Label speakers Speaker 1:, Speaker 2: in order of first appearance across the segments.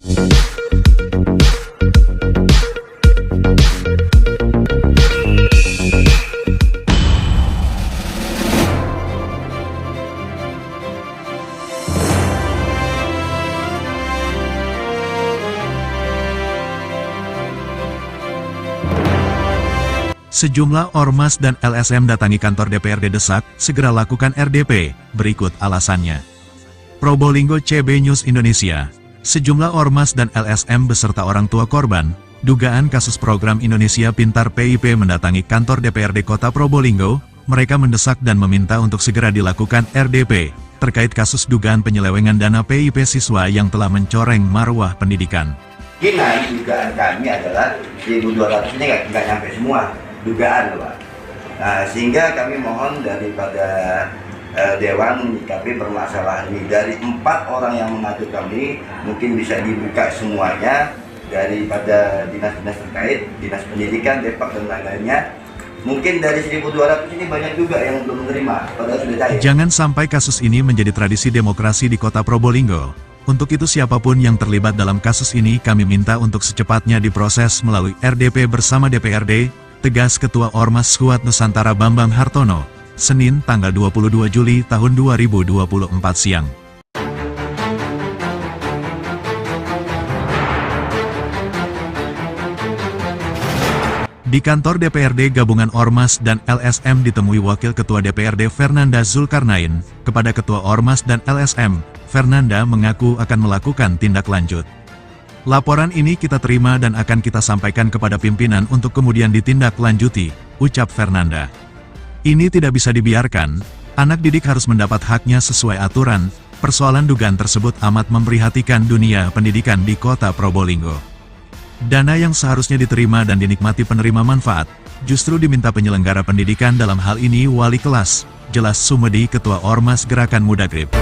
Speaker 1: Sejumlah ormas dan LSM datangi kantor DPRD desak, segera lakukan RDP, berikut alasannya. Probolinggo CB News Indonesia. Sejumlah ormas dan LSM beserta orang tua korban, dugaan kasus program Indonesia Pintar PIP mendatangi kantor DPRD Kota Probolinggo, mereka mendesak dan meminta untuk segera dilakukan RDP, terkait kasus dugaan penyelewengan dana PIP siswa yang telah mencoreng marwah pendidikan.
Speaker 2: Kini dugaan kami adalah 1.200 ini nggak nyampe semua. Dugaan Pak. Nah, sehingga kami mohon daripada Dewan menyikapi permasalahan ini. Dari 4 orang yang mengadu kami, mungkin bisa dibuka semuanya daripada dinas-dinas terkait, dinas pendidikan, Depak dan lain-lainnya. Mungkin dari 1.200 ini banyak juga yang belum menerima, padahal sudah cair.
Speaker 1: Jangan sampai kasus ini menjadi tradisi demokrasi di Kota Probolinggo. Untuk itu siapapun yang terlibat dalam kasus ini kami minta untuk secepatnya diproses melalui RDP bersama DPRD, tegas Ketua Ormas Skuad Nusantara Bambang Hartono, Senin tanggal 22 Juli tahun 2024 siang. Di kantor DPRD Gabungan Ormas dan LSM ditemui Wakil Ketua DPRD Fernanda Zulkarnain. Kepada Ketua Ormas dan LSM, Fernanda mengaku akan melakukan tindak lanjut. Laporan ini kita terima dan akan kita sampaikan kepada pimpinan untuk kemudian ditindaklanjuti, ucap Fernanda. Ini tidak bisa dibiarkan, anak didik harus mendapat haknya sesuai aturan. Persoalan dugaan tersebut amat memprihatinkan dunia pendidikan di Kota Probolinggo. Dana yang seharusnya diterima dan dinikmati penerima manfaat, justru diminta penyelenggara pendidikan dalam hal ini wali kelas, jelas Sumedi Ketua Ormas Gerakan Mudagrib.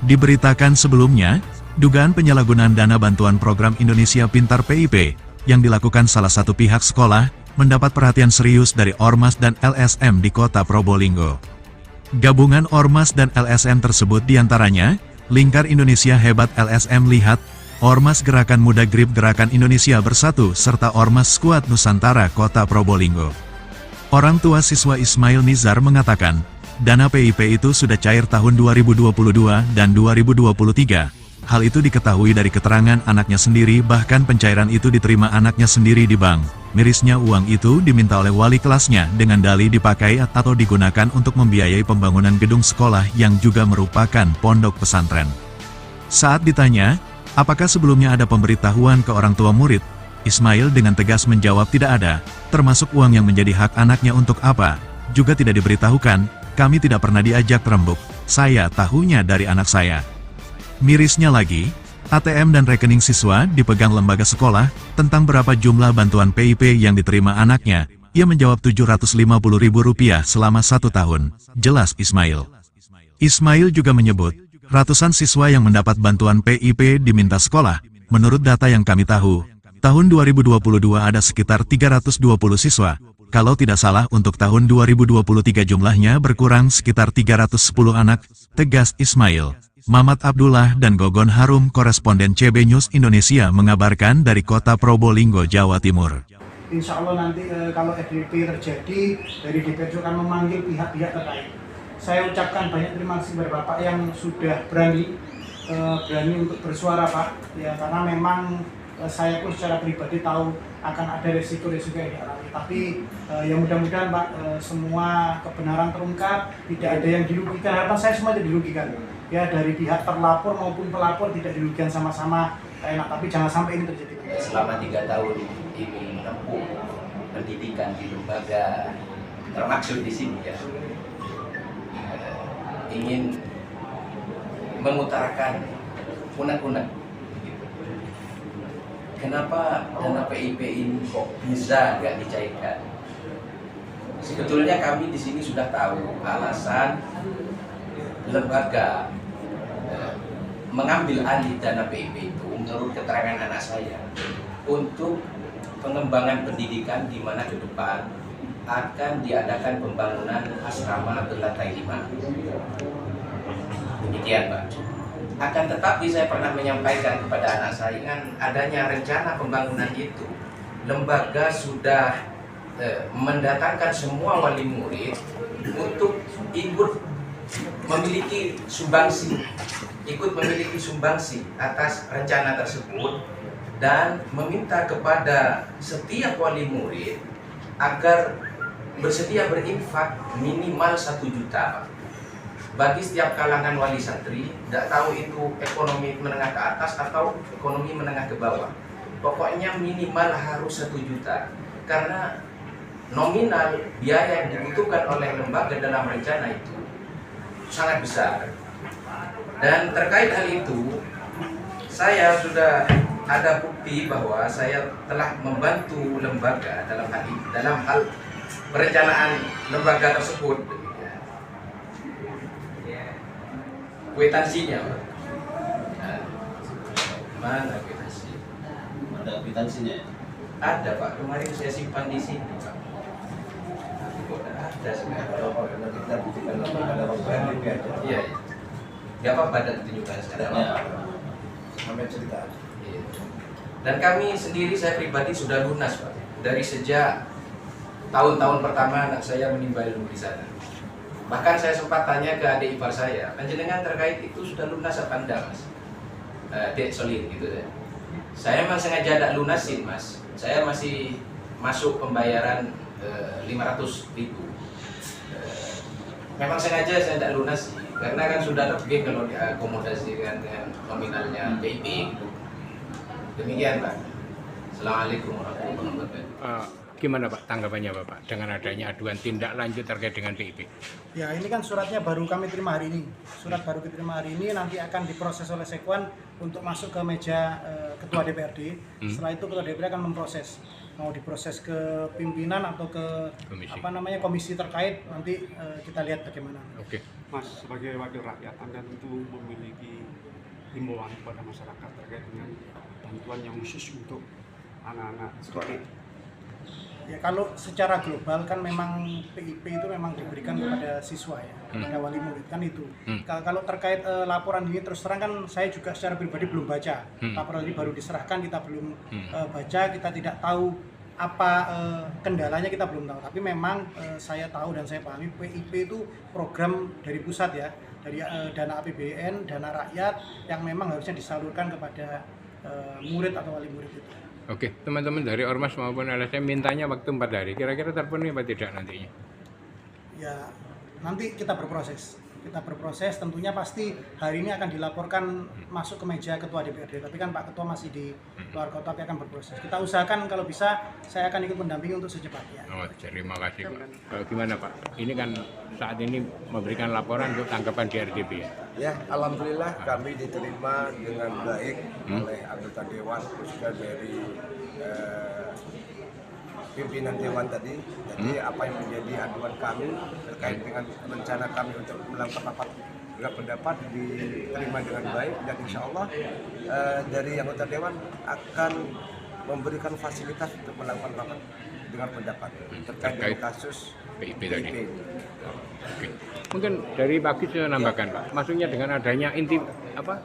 Speaker 1: Diberitakan sebelumnya, dugaan penyalahgunaan dana bantuan program Indonesia Pintar PIP, yang dilakukan salah satu pihak sekolah, mendapat perhatian serius dari Ormas dan LSM di Kota Probolinggo. Gabungan Ormas dan LSM tersebut diantaranya, Lingkar Indonesia Hebat LSM Lihat, Ormas Gerakan Mudagrib Gerakan Indonesia Bersatu serta Ormas Skuad Nusantara Kota Probolinggo. Orang tua siswa Ismail Nizar mengatakan, dana PIP itu sudah cair tahun 2022 dan 2023. Hal itu diketahui dari keterangan anaknya sendiri, bahkan pencairan itu diterima anaknya sendiri di bank. Mirisnya uang itu diminta oleh wali kelasnya dengan dalih dipakai atau digunakan untuk membiayai pembangunan gedung sekolah yang juga merupakan pondok pesantren. Saat ditanya, apakah sebelumnya ada pemberitahuan ke orang tua murid, Ismail dengan tegas menjawab tidak ada, termasuk uang yang menjadi hak anaknya untuk apa, juga tidak diberitahukan. Kami tidak pernah diajak rembuk, saya tahunya dari anak saya. Mirisnya lagi, ATM dan rekening siswa dipegang lembaga sekolah, tentang berapa jumlah bantuan PIP yang diterima anaknya, ia menjawab Rp750.000 selama 1 tahun, jelas Ismail. Ismail juga menyebut, ratusan siswa yang mendapat bantuan PIP diminta sekolah, menurut data yang kami tahu, tahun 2022 ada sekitar 320 siswa. Kalau tidak salah untuk tahun 2023 jumlahnya berkurang sekitar 310 anak, tegas Ismail. Mamat Abdullah dan Gogon Harum, koresponden CB News Indonesia mengabarkan dari Kota Probolinggo, Jawa Timur.
Speaker 3: Insya Allah nanti kalau RDP terjadi, dari DPRD akan memanggil pihak-pihak terkait. Saya ucapkan banyak terima kasih kepada Bapak yang sudah berani untuk bersuara Pak, ya karena memang saya pun secara pribadi tahu akan ada resiko-resiko yang dialami. Tapi ya mudah-mudahan Pak, semua kebenaran terungkap, tidak ada yang dirugikan. Harapan saya semua tidak dirugikan. Ya dari pihak terlapor maupun pelapor tidak dirugikan sama-sama enak. Tapi jangan sampai ini terjadi.
Speaker 4: Selama 3 tahun ini menempuh pendidikan di lembaga termaksud di sini ya, ingin mengutarakan unek-unek. Kenapa dana PIP ini kok bisa nggak dicairkan? Sebetulnya kami di sini sudah tahu alasan lembaga mengambil alih dana PIP itu menurut keterangan anak saya untuk pengembangan pendidikan di mana ke depan akan diadakan pembangunan asrama berlantai 5. Demikian Pak. Akan tetapi saya pernah menyampaikan kepada anak saya kan adanya rencana pembangunan itu, lembaga sudah mendatangkan semua wali murid untuk ikut memiliki sumbangsi atas rencana tersebut dan meminta kepada setiap wali murid agar bersedia berinfak minimal 1 juta bagi setiap kalangan wali santri, tidak tahu itu ekonomi menengah ke atas atau ekonomi menengah ke bawah. Pokoknya minimal harus 1 juta karena nominal biaya yang dibutuhkan oleh lembaga dalam rencana itu sangat besar. Dan terkait hal itu, saya sudah ada bukti bahwa saya telah membantu lembaga dalam hal perencanaan lembaga tersebut. Kwitansinya, Pak. Nah, mana kwitansi?
Speaker 5: Ada kwitansinya ya?
Speaker 4: Ada Pak, kemarin saya simpan di sini Pak. Kok ada sebenarnya?
Speaker 2: Kalau kita buktikan pada PNBP aja.
Speaker 4: Iya, iya. Gak apa-apa ada tunjukkan sekarang.
Speaker 2: Sampai cerita.
Speaker 4: Iya. Dan kami sendiri, saya pribadi sudah lunas Pak. Dari sejak tahun-tahun pertama anak saya menimba ilmu di sana. Bahkan saya sempat tanya ke adik ipar saya, panjenengan terkait itu sudah lunas apa enggak Mas? Dek Solin gitu ya. Saya memang sengaja tidak lunasin Mas. Saya masih masuk pembayaran 500.000. Memang sengaja saya tidak lunasi karena kan sudah lebih kalau diakomodasikan dengan nominalnya PIP gitu. Demikian Pak. Assalamualaikum warahmatullahi wabarakatuh.
Speaker 6: Gimana Pak tanggapannya Bapak dengan adanya aduan tindak lanjut terkait dengan PIP?
Speaker 3: Ya ini kan suratnya baru kami terima hari ini. Surat baru kita terima hari ini nanti akan diproses oleh Sekwan untuk masuk ke meja Ketua DPRD. Setelah itu Ketua DPRD akan memproses. Mau diproses ke pimpinan atau ke komisi terkait, nanti kita lihat bagaimana.
Speaker 6: Oke.
Speaker 7: Mas, sebagai wakil rakyat, Anda tentu memiliki himbauan kepada masyarakat terkait dengan bantuan yang khusus untuk anak-anak sekolah.
Speaker 3: Ya kalau secara global kan memang PIP itu memang diberikan kepada siswa ya, kepada wali murid kan itu. Kalau terkait laporan ini terus terang kan saya juga secara pribadi belum baca. Laporan ini baru diserahkan, kita belum baca, kita tidak tahu apa kendalanya, kita belum tahu. Tapi memang saya tahu dan saya pahami PIP itu program dari pusat ya, dari dana APBN, dana rakyat yang memang harusnya disalurkan kepada murid atau wali murid itu.
Speaker 6: Oke, teman-teman dari Ormas maupun LSM mintanya waktu 4 hari. Kira-kira terpenuhi apa tidak nantinya?
Speaker 3: Ya, nanti kita berproses. Kita berproses, tentunya pasti hari ini akan dilaporkan masuk ke meja Ketua DPRD. Tapi kan Pak Ketua masih di luar kota, tapi akan berproses. Kita usahakan kalau bisa, saya akan ikut mendampingi untuk secepatnya.
Speaker 6: Oh, terima kasih Pak. Gimana Pak? Ini kan saat ini memberikan laporan untuk tanggapan di RDP ya?
Speaker 8: Ya, alhamdulillah kami diterima dengan baik oleh anggota dewan, khususnya dari pimpinan dewan tadi. Jadi apa yang menjadi aduan kami terkait dengan rencana kami untuk melakukan rapat dengar pendapat diterima dengan baik, dan insya Allah dari anggota dewan akan memberikan fasilitas untuk melakukan rapat dengar pendapat terkait dengan kasus
Speaker 6: PIP tadi. Oke. Mungkin dari Pak saya nambahkan Pak, maksudnya dengan adanya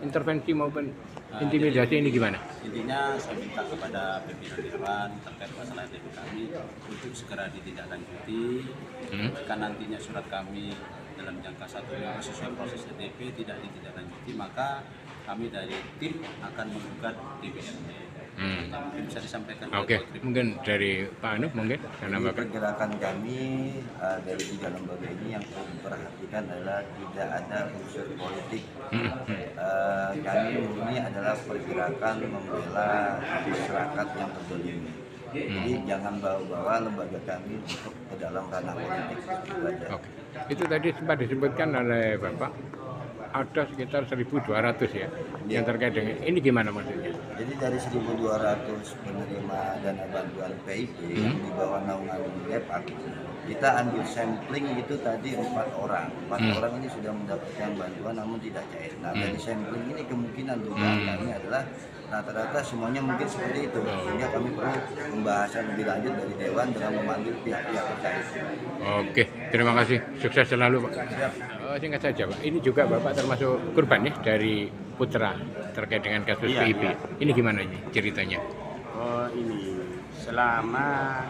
Speaker 6: intervensi maupun intimidasi ini gimana?
Speaker 5: Intinya saya minta kepada pimpinan dewan terkait masalah RDP kami untuk segera ditindaklanjuti. Jika nantinya surat kami dalam jangka 1 minggu sesuai proses RDP tidak ditindaklanjuti, maka kami dari tim akan menggugat DPRD. Mungkin bisa disampaikan.
Speaker 6: Oke, mungkin dari Pak Anuk mungkin
Speaker 2: Jadi pergerakan kami dari 3 lembaga ini yang perlu diperhatikan adalah tidak ada unsur politik. Kami ini adalah pergerakan membela masyarakat yang terzolimi. Jadi jangan bawa-bawa lembaga kami untuk ke dalam ranah politik.
Speaker 6: Oke. Itu tadi sempat disebutkan oleh Bapak ada sekitar 1.200 ya yang terkait dengan ini, gimana maksudnya?
Speaker 2: Jadi dari 1.200 penerima dana bantuan PIP yang di bawah naungan DEPAK kita ambil sampling itu tadi 4 orang. 4 orang ini sudah mendapatkan bantuan namun tidak cair. Nah, dari sampling ini kemungkinan dugaan kami adalah rata-rata semuanya mungkin seperti itu, sehingga kami perlu pembahasan lebih lanjut dari Dewan dengan memanggil pihak-pihak terkait.
Speaker 6: Oke, terima kasih. Sukses selalu, Pak. Singkat saja, Pak. Ini juga Bapak termasuk korban ya dari Putra terkait dengan kasus PIP. Ini gimana ini ceritanya?
Speaker 9: Oh, ini selama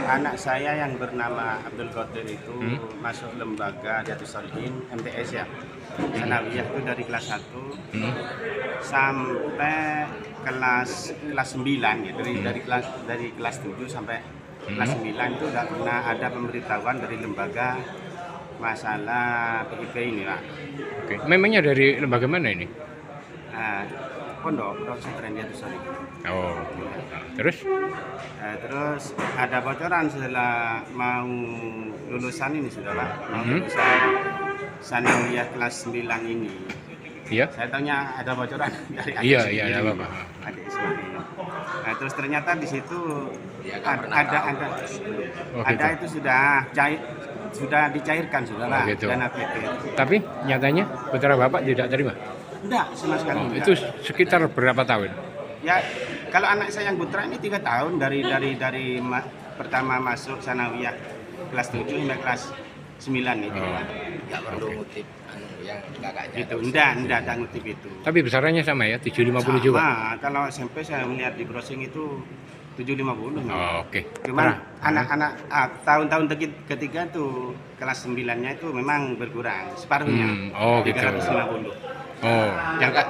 Speaker 9: anak saya yang bernama Abdul Qadir itu masuk lembaga Riyadhus Shalihin MTS ya, Sanawiyah itu dari kelas 1 sampai kelas 9 ya, dari kelas 7 sampai kelas 9 itu udah pernah ada pemberitahuan dari lembaga masalah PIP ini, Pak.
Speaker 6: Oke, memangnya dari lembaga mana ini?
Speaker 9: Pondok Pesantren Riyadhus Shalihin.
Speaker 6: Oh, terus?
Speaker 9: Terus ada bocoran setelah mau lulusan ini sudah, Pak, mau lulusan Sanawiyah kelas 9 ini.
Speaker 6: Iya.
Speaker 9: Saya tanya ada bocoran dari adik
Speaker 6: Iya,
Speaker 9: sendiri,
Speaker 6: ada apa-apa.
Speaker 9: adik Ismail. Nah, terus ternyata di situ ada itu sudah dicairkan sudah, Pak,
Speaker 6: gitu.
Speaker 9: dana PT.
Speaker 6: Tapi nyatanya putra Bapak tidak terima?
Speaker 9: Enggak, sama sekali enggak.
Speaker 6: Itu sekitar berapa tahun?
Speaker 9: Ya, kalau anak saya yang putra ini 3 tahun dari pertama masuk Sanawiyah kelas 7 hingga kelas 9 itu.
Speaker 4: Nggak perlu ngutip yang kakaknya.
Speaker 9: Itu enggak ngutip itu.
Speaker 6: Tapi besarannya sama ya, 750 juga?
Speaker 9: Sama, kalau SMP saya melihat di browsing itu 750.
Speaker 6: Oke.
Speaker 9: Cuman anak-anak tahun-tahun ketiga tuh kelas 9-nya itu memang berkurang separuhnya. 350.
Speaker 6: Oh.
Speaker 9: Yang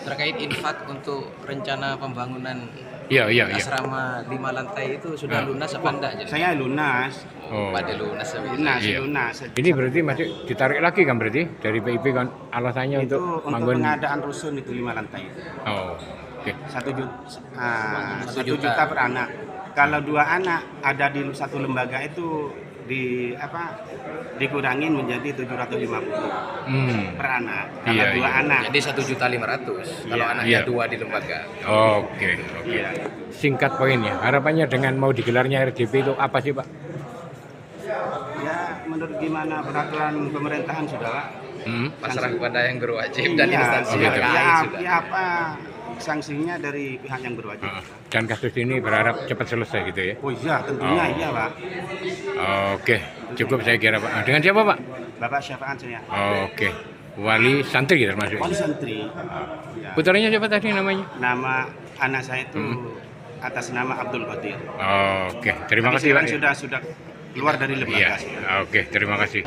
Speaker 4: terkait infak untuk rencana pembangunan
Speaker 6: Iya.
Speaker 4: asrama 5 lantai itu sudah lunas apa enggak? Jadi?
Speaker 9: Saya lunas.
Speaker 4: Pada lunas.
Speaker 6: Iya.
Speaker 9: Lunas.
Speaker 6: Ini berarti masih ditarik lagi kan berarti dari PIP kan alasannya
Speaker 9: Itu
Speaker 6: untuk
Speaker 9: untuk pengadaan rusun itu 5 lantai itu.
Speaker 6: Oh. Oke.
Speaker 9: 1 juta per anak. Kalau 2 anak ada di satu lembaga itu dikurangin menjadi 750 per anak. Kalau 2 anak.
Speaker 4: Jadi 1.500.000 kalau anaknya 2 di lembaga.
Speaker 6: Oke. Singkat poinnya, harapannya dengan mau digelarnya RDP itu apa sih, Pak?
Speaker 9: Ya, menurut gimana peraturan pemerintahan sudah, Pak.
Speaker 4: Pasrah kepada yang berwajib dan instansi
Speaker 6: gitu.
Speaker 4: terkait sudah.
Speaker 9: Ya apa sanksinya dari pihak yang berwajib.
Speaker 6: Dan kasus ini berharap cepat selesai gitu ya?
Speaker 9: Oh iya, tentunya iya, Pak.
Speaker 6: Oke, cukup saya kira, Pak. Dengan siapa, Pak?
Speaker 9: Bapak Syafaat saya.
Speaker 6: Oke, wali santri termasuk.
Speaker 9: Wali santri. Ya.
Speaker 6: Putranya siapa tadi namanya?
Speaker 9: Nama anak saya itu atas nama Abdul Qadir.
Speaker 6: Oke, terima kasih, Pak.
Speaker 9: Sudah keluar dari lembaga.
Speaker 6: Iya, oke, terima kasih.